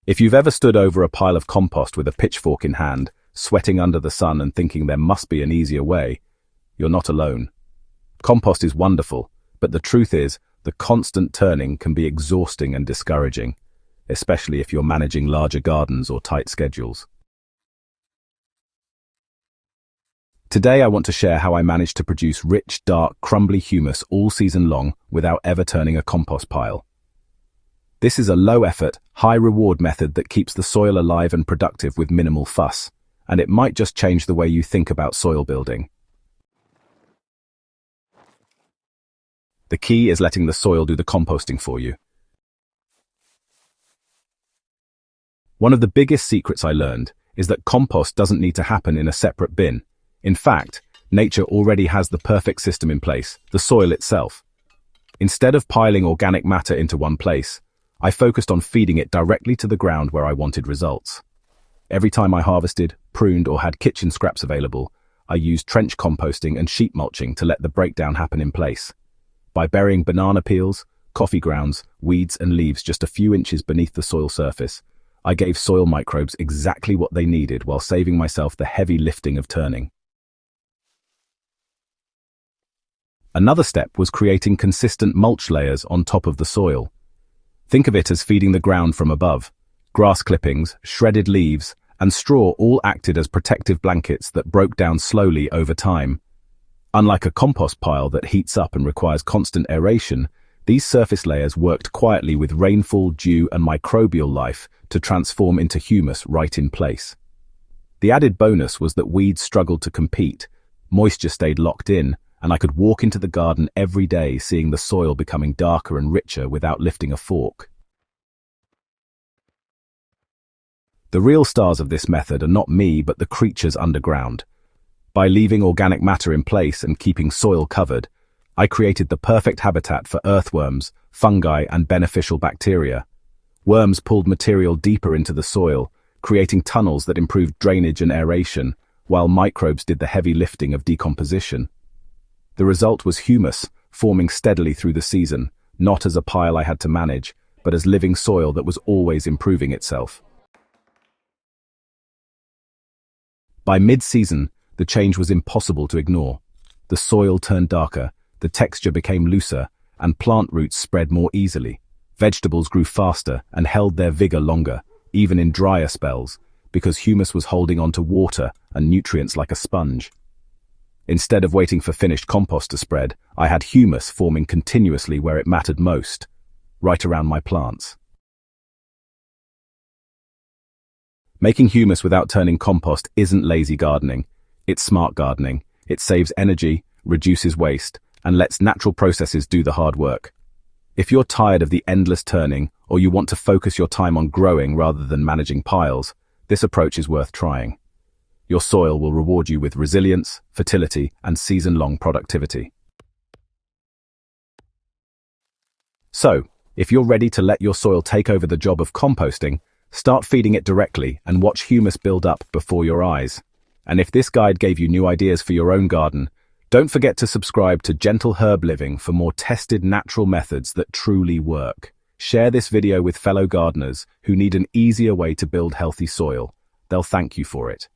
If you've ever stood over a pile of compost with a pitchfork in hand, sweating under the sun and thinking there must be an easier way, you're not alone. Compost is wonderful, but the truth is, the constant turning can be exhausting and discouraging, especially if you're managing larger gardens or tight schedules. Today I want to share how I managed to produce rich, dark, crumbly humus all season long without ever turning a compost pile. This is a low-effort, high-reward method that keeps the soil alive and productive with minimal fuss, and it might just change the way you think about soil building. The key is letting the soil do the composting for you. One of the biggest secrets I learned is that compost doesn't need to happen in a separate bin. In fact, nature already has the perfect system in place, the soil itself. Instead of piling organic matter into one place, I focused on feeding it directly to the ground where I wanted results. Every time I harvested, pruned, or had kitchen scraps available, I used trench composting and sheet mulching to let the breakdown happen in place. By burying banana peels, coffee grounds, weeds, and leaves just a few inches beneath the soil surface, I gave soil microbes exactly what they needed while saving myself the heavy lifting of turning. Another step was creating consistent mulch layers on top of the soil. Think of it as feeding the ground from above. Grass clippings, shredded leaves, and straw all acted as protective blankets that broke down slowly over time. Unlike a compost pile that heats up and requires constant aeration, these surface layers worked quietly with rainfall, dew, and microbial life to transform into humus right in place. The added bonus was that weeds struggled to compete, moisture stayed locked in, and I could walk into the garden every day seeing the soil becoming darker and richer without lifting a fork. The real stars of this method are not me but the creatures underground. By leaving organic matter in place and keeping soil covered, I created the perfect habitat for earthworms, fungi, and beneficial bacteria. Worms pulled material deeper into the soil, creating tunnels that improved drainage and aeration, while microbes did the heavy lifting of decomposition. The result was humus, forming steadily through the season, not as a pile I had to manage, but as living soil that was always improving itself. By mid-season, the change was impossible to ignore. The soil turned darker, the texture became looser, and plant roots spread more easily. Vegetables grew faster and held their vigor longer, even in drier spells, because humus was holding on to water and nutrients like a sponge. Instead of waiting for finished compost to spread, I had humus forming continuously where it mattered most, right around my plants. Making humus without turning compost isn't lazy gardening. It's smart gardening. It saves energy, reduces waste, and lets natural processes do the hard work. If you're tired of the endless turning, or you want to focus your time on growing rather than managing piles, this approach is worth trying. Your soil will reward you with resilience, fertility, and season-long productivity. So, if you're ready to let your soil take over the job of composting, start feeding it directly and watch humus build up before your eyes. And if this guide gave you new ideas for your own garden, don't forget to subscribe to Gentle Herb Living for more tested natural methods that truly work. Share this video with fellow gardeners who need an easier way to build healthy soil. They'll thank you for it.